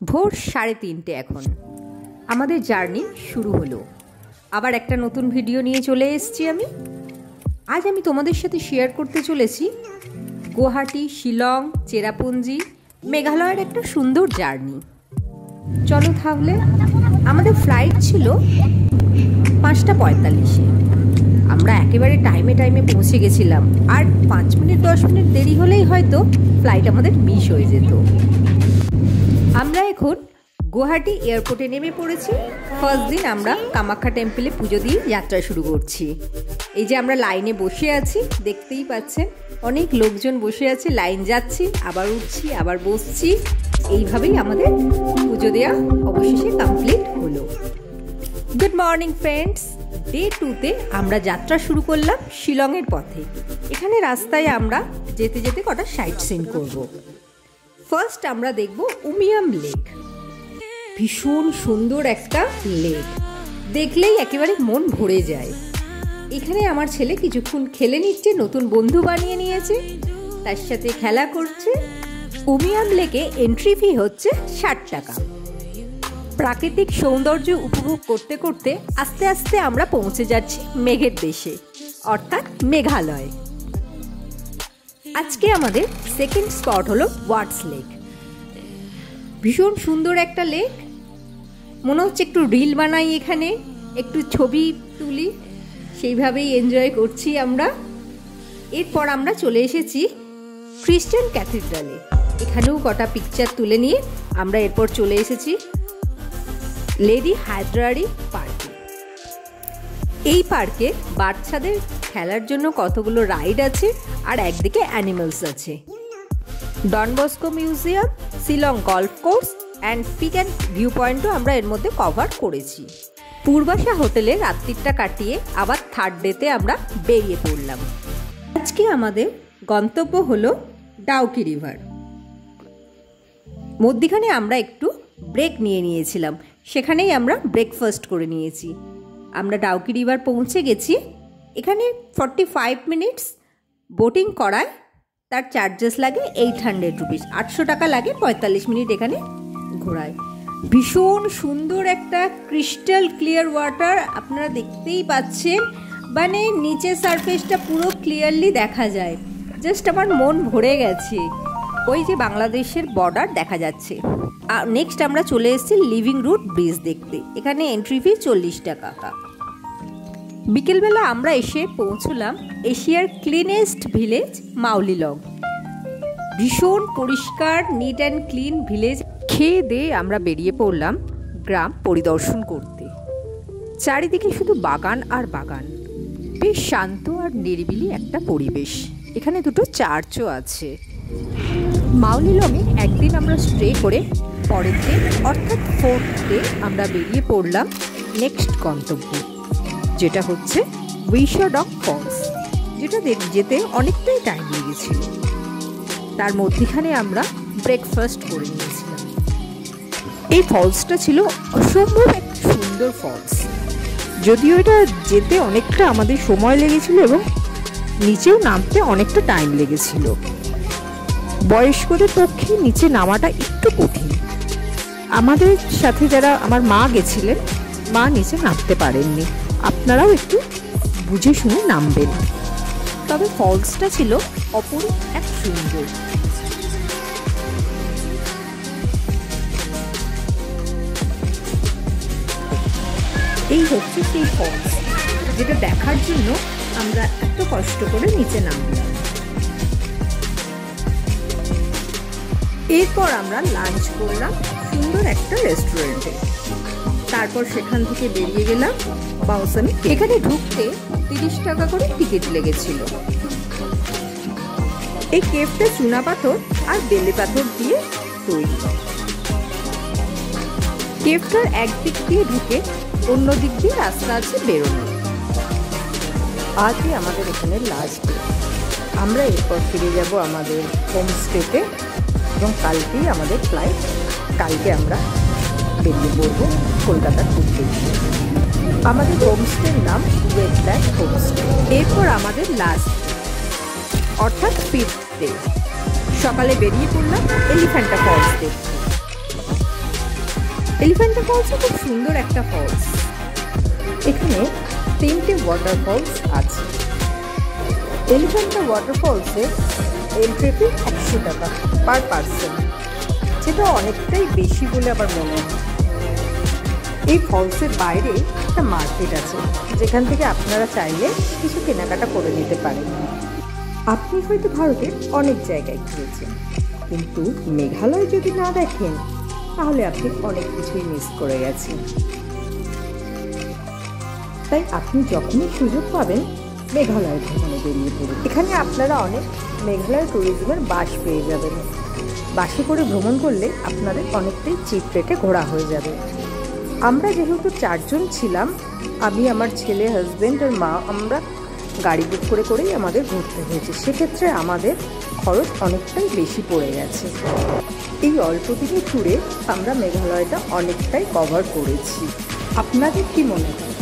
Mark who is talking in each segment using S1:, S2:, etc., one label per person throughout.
S1: ভোর 3:30 এখন আমাদের জার্নি শুরু হলো। আবার একটা নতুন ভিডিও নিয়ে চলে এসেছি আজ আমি তোমাদের সাথে শেয়ার করতে চলেছি গুয়াহাটি, শিলং, চেরাপুঞ্জি, মেঘালয়ের একটা সুন্দর জার্নি। চলো তাহলে। আমাদের ফ্লাইট ছিল 5:45। আমরা একেবারে টাইমে পৌঁছে গেছিলাম, আর 5 মিনিট 10 মিনিট দেরি হলেই হয়তো ফ্লাইট আমাদের মিস হয়ে যেত। আমরা এখন গুয়াহাটি এয়ারপোর্টে নেমে পড়েছি। ফার্স্ট দিন আমরা কামাখ্যা টেম্পলে পুজো দিয়ে যাত্রা শুরু করছি। এই যে আমরা লাইনে বসে আছি, দেখতেই পাচ্ছেন অনেক লোকজন বসে আছে, লাইন যাচ্ছি, আবার উঠছি, আবার বসছি। এইভাবেই আমাদের পুজো দেওয়া অবশেষে কমপ্লিট হলো। Good morning friends. ডে 2তে আমরা যাত্রা শুরু করলাম শিলংয়ের পথে। এখানে রাস্তায় আমরা যেতে যেতে কটা সাইট সিন করব। ফার্স্ট আমরা দেখব উমিয়াম লেক। ভীষণ সুন্দর একটা লেক, দেখলেই একেবারে মন ভরে যায়। এখানে আমার ছেলে কিছুক্ষণ খেলে নিচ্ছে, নতুন বন্ধু বানিয়ে নিয়েছে, তার সাথে খেলা করছে। উমিয়াম লেকে এন্ট্রি ফি হচ্ছে 60 টাকা। প্রাকৃতিক সৌন্দর্য উপভোগ করতে করতে আস্তে আস্তে আমরা পৌঁছে যাচ্ছি মেঘের দেশে, অর্থাৎ মেঘালয়। আজকে আমাদের সেকেন্ড স্পট হলো ওয়াটস লেক। ভীষণ সুন্দর একটা লেক, মনে হচ্ছে একটু রিল বানাই, এখানে একটু ছবি তুলি, সেইভাবেই এনজয় করছি আমরা। এরপর আমরা চলে এসেছি খ্রিস্টান ক্যাথিড্রালে। এখানেও কটা পিকচার তুলে নিয়ে আমরা এরপর চলে এসেছি লেডি হায়দ্রারি পার্কে। এই পার্কে বাচ্চাদের খেলার জন্য কতগুলো রাইড আছে, আর একদিকে অ্যানিমালস আছে। Don Bosco museum, Shillong golf course and peak and view পয়েন্টও আমরা এর মধ্যে কভার করেছি। পূর্বাশা হোটেলে রাত্রিটা কাটিয়ে আবার থার্ড ডেতে আমরা বেরিয়ে পড়লাম। আজকে আমাদের গন্তব্য হলো ডাউকি রিভার। মধ্যিখানে আমরা একটু ব্রেক নিয়েছিলাম, সেখানেই আমরা ব্রেকফাস্ট করে নিয়েছি। আমরা ডাউকি রিভার পৌঁছে গেছি। এখানে 45 মিনিটস বোটিং করায় তার চার্জেস লাগে 800 রুপিস, 800 টাকা লাগে 45 মিনিট এখানে ঘোরায়। ভীষণ সুন্দর একটা ক্রিস্টাল ক্লিয়ার ওয়াটার, আপনারা দেখতেই পাচ্ছেন, মানে নিচের সারফেসটা পুরো ক্লিয়ারলি দেখা যায়। জাস্ট আমার মন ভরে গেছে। ওই যে বাংলাদেশের বর্ডার দেখা যাচ্ছে। আর নেক্সট আমরা চলে এসেছি লিভিং রুট ব্রিজ দেখতে। এখানে এন্ট্রি ফি 40 টাকা। বিকেলবেলা আমরা এসে পৌঁছলাম এশিয়ার ক্লিনেস্ট ভিলেজ মাউলিলং। ভীষণ পরিষ্কার, নিট অ্যান্ড ক্লিন ভিলেজ। খেয়ে দিয়ে আমরা বেরিয়ে পড়লাম গ্রাম পরিদর্শন করতে। চারিদিকে শুধু বাগান আর বাগান, বেশ শান্ত আর নিরিবিলি একটা পরিবেশ। এখানে দুটো চার্চও আছে। মাউলিলংয়ে একদিন আমরা স্টে করে পরের দিন অর্থাৎ 4th ডে আমরা বেরিয়ে পড়লাম নেক্সট গন্তব্য, যেটা হচ্ছে উইশাডক ফলস, যেটা যেতে অনেকটাই টাইম লেগেছিল। তার মধ্যেখানে আমরা ব্রেকফাস্ট করে নিয়েছিলাম। এই ফলসটা ছিল অসম্ভব একটা সুন্দর ফলস, যদিও এটা যেতে অনেকটা আমাদের সময় লেগেছিল এবং নিচেও নামতে অনেকটা টাইম লেগেছিল। বয়স্কদের পক্ষে নিচে নামাটা একটু কঠিন। আমাদের সাথে যারা আমার মা গেছিলেন, মা নিচে নামতে পারেননি। আপনারাও একটু বুঝে শুনে নামবেন। তবে ফলসটা ছিল অপরূপ এক সুন্দর। এই হচ্ছে সেই ফলস, যেটা দেখার জন্য আমরা এত কষ্ট করে নিচে নামলাম। এরপর আমরা লাঞ্চ করলাম সুন্দর একটা রেস্টুরেন্টে। তারপর সেখান থেকে বেরিয়ে গেলাম বাউসামি। এখানে ঢুকতে 30 টাকা করে টিকিট লেগেছিল। এই কেভটা চুনা পাথর আর বেলে পাথর দিয়ে তৈরি। কেভটার একদিক দিয়ে ঢুকে অন্য দিক দিয়ে রাস্তা আছে বেরোনো। আজই আমাদের এখানে লাস্ট ডে। আমরা এরপর ফিরে যাব আমাদের হোমস্টেতে এবং কালকেই আমাদের ফ্লাইট। কালকে আমরা বেরিয়ে পড়বো কলকাতার উদ্দেশ্যে। আমাদের হোমস্টের নাম ওয়েটল্যান্ড হোমস্টে। এরপর আমাদের লাস্ট অর্থাৎ 5th ডে। সকালে বেরিয়ে পড়লাম এলিফ্যান্টা ফলস দেখতে। এলিফ্যান্টা ফলসও খুব সুন্দর একটা ফলস। এখানে 3টে ওয়াটারফলস আছে। এলিফ্যান্টা ওয়াটারফলসে এন্ট্রি ফি 100 টাকা পার পার্সন, যেটা অনেকটাই বেশি বলে আবার মনে হয়। এই ফলসের বাইরে একটা মার্কেট আছে, যেখান থেকে আপনারা চাইলে কিছু কেনাকাটা করে নিতে পারেন। আপনি হয়তো ভারতের অনেক জায়গায় ঘুরেছেন, কিন্তু মেঘালয় যদি না দেখেন তাহলে আপনি অনেক কিছুই মিস করে গেছেন। তাই আপনি যখনই সুযোগ পাবেন মেঘালয় ভ্রমণে বেরিয়ে পড়ুন। এখানে আপনারা অনেক মেঘালয় ট্যুরিজমের বাস পেয়ে যাবেন। বাসে করে ভ্রমণ করলে আপনাদের অনেকটাই চিপ রেটে ঘোরা হয়ে যাবে। আমরা যেহেতু 4 জন ছিলাম, আমি, আমার ছেলে, হাজব্যান্ড আর মা, আমরা গাড়ি বুক করে করেই আমাদের ঘুরতে হয়েছে। সেক্ষেত্রে আমাদের খরচ অনেকটাই বেশি পড়ে গেছে। এই অল্প দিনের ট্যুরে আমরা মেঘালয়টা অনেকটাই কভার করেছি। আপনাদের কি মনে হয়?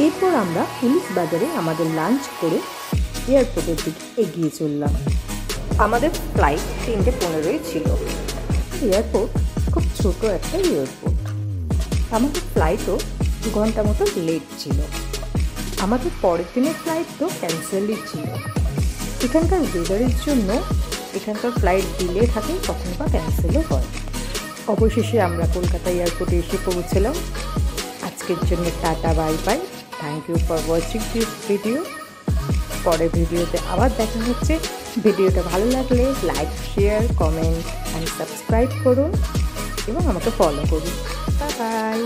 S1: এরপর আমরা পুলিশ বাজারে আমাদের লাঞ্চ করে এয়ারপোর্টের দিকে এগিয়ে চললাম। আমাদের ফ্লাইট 3:15 ছিল। এয়ারপোর্ট খুব ছোট একটা এয়ারপোর্ট। আমাদের ফ্লাইটও 2 ঘন্টা মতো লেট ছিল। আমাদের পরের দিনের ফ্লাইট তো ক্যান্সেলই ছিল। এখানকার ওয়েদারের জন্য এখানকার ফ্লাইট ডিলে থাকে, কখনো বা ক্যান্সেলও হয়। অবশেষে আমরা কলকাতা এয়ারপোর্টে এসে পৌঁছলাম। আজকের জন্য tata, bye bye. Thank you for watching this video. পরের ভিডিওতে আবার দেখা হচ্ছে। ভিডিওটা ভালো লাগলে like, share, comment and subscribe করুন এবং আমাকে ফলো করুন। বাই বাই।